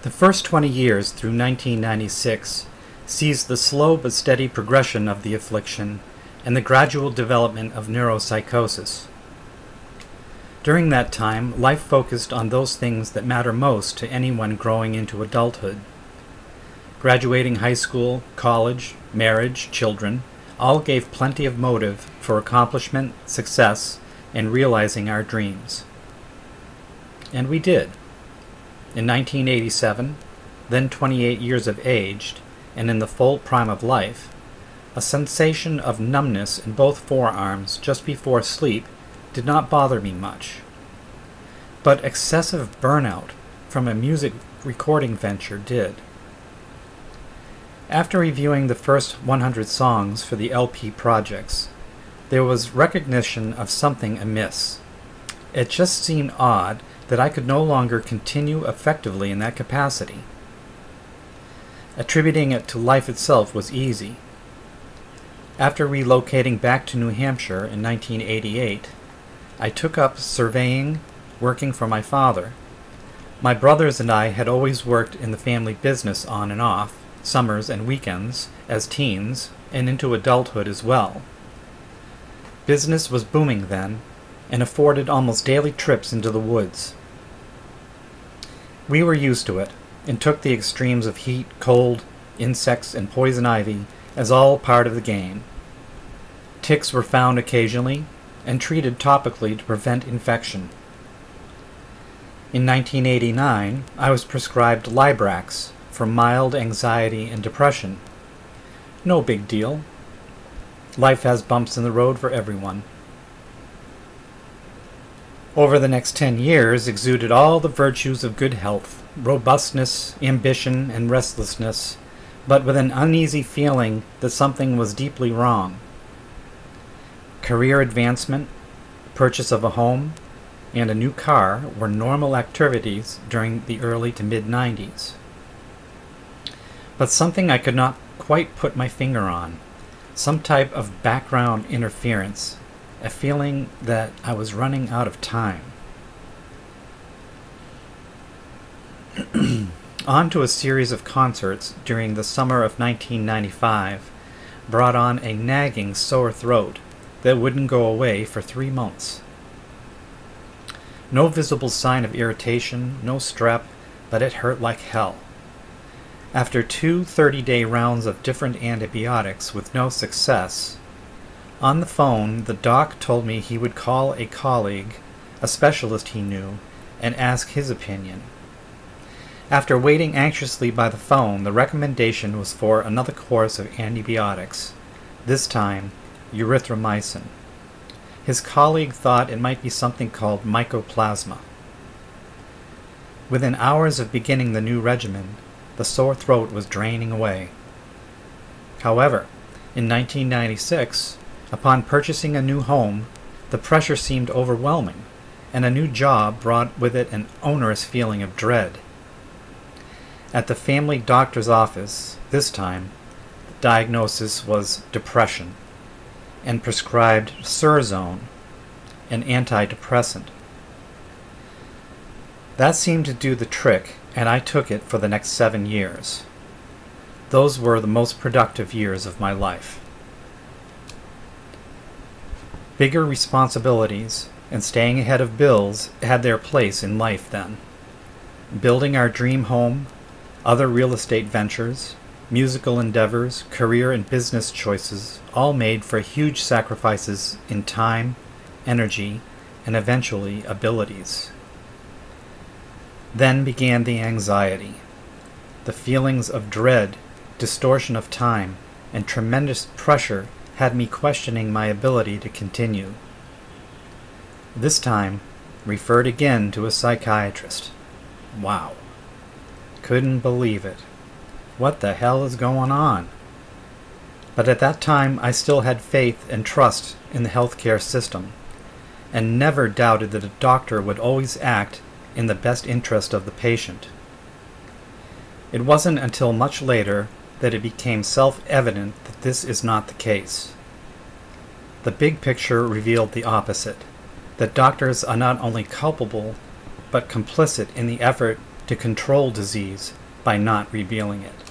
The first 20 years through 1996 sees the slow but steady progression of the affliction and the gradual development of neuro-psychosis. During that time, life focused on those things that matter most to anyone growing into adulthood. Graduating high school, college, marriage, children, all gave plenty of motive for accomplishment, success, and realizing our dreams. And we did. In 1987, then 28 years of age, and in the full prime of life, a sensation of numbness in both forearms just before sleep did not bother me much. But excessive burnout from a music recording venture did. After reviewing the first 100 songs for the LP projects, there was recognition of something amiss. It just seemed odd that I could no longer continue effectively in that capacity. Attributing it to life itself was easy. After relocating back to New Hampshire in 1988, I took up surveying, working for my father. My brothers and I had always worked in the family business on and off, summers and weekends, as teens, and into adulthood as well. Business was booming then, and afforded almost daily trips into the woods. We were used to it, and took the extremes of heat, cold, insects, and poison ivy as all part of the game. Ticks were found occasionally, and treated topically to prevent infection. In 1989, I was prescribed Librax for mild anxiety and depression. No big deal. Life has bumps in the road for everyone. Over the next 10 years exuded all the virtues of good health, robustness, ambition, and restlessness, but with an uneasy feeling that something was deeply wrong. Career advancement, purchase of a home, and a new car were normal activities during the early to mid-90s. But something I could not quite put my finger on, some type of background interference, a feeling that I was running out of time. On to a series of concerts during the summer of 1995 brought on a nagging sore throat that wouldn't go away for 3 months. No visible sign of irritation, no strep, but it hurt like hell. After 2 30-day rounds of different antibiotics with no success, on the phone the doc told me he would call a colleague, a specialist he knew, and ask his opinion. After waiting anxiously by the phone, the recommendation was for another course of antibiotics, this time erythromycin. His colleague thought it might be something called mycoplasma. Within hours of beginning the new regimen, the sore throat was draining away. However, in 1996, upon purchasing a new home, the pressure seemed overwhelming, and a new job brought with it an onerous feeling of dread. At the family doctor's office, this time, the diagnosis was depression, and prescribed Surzone, an antidepressant. That seemed to do the trick, and I took it for the next 7 years. Those were the most productive years of my life. Bigger responsibilities and staying ahead of bills had their place in life then. Building our dream home, other real estate ventures, musical endeavors, career and business choices, all made for huge sacrifices in time, energy, and eventually abilities. Then began the anxiety, the feelings of dread, distortion of time, and tremendous pressure had me questioning my ability to continue. This time, referred again to a psychiatrist. Wow. Couldn't believe it. What the hell is going on? But at that time I still had faith and trust in the healthcare system, and never doubted that a doctor would always act in the best interest of the patient. It wasn't until much later that it became self-evident that this is not the case. The big picture revealed the opposite, that doctors are not only culpable, but complicit in the effort to control disease by not revealing it.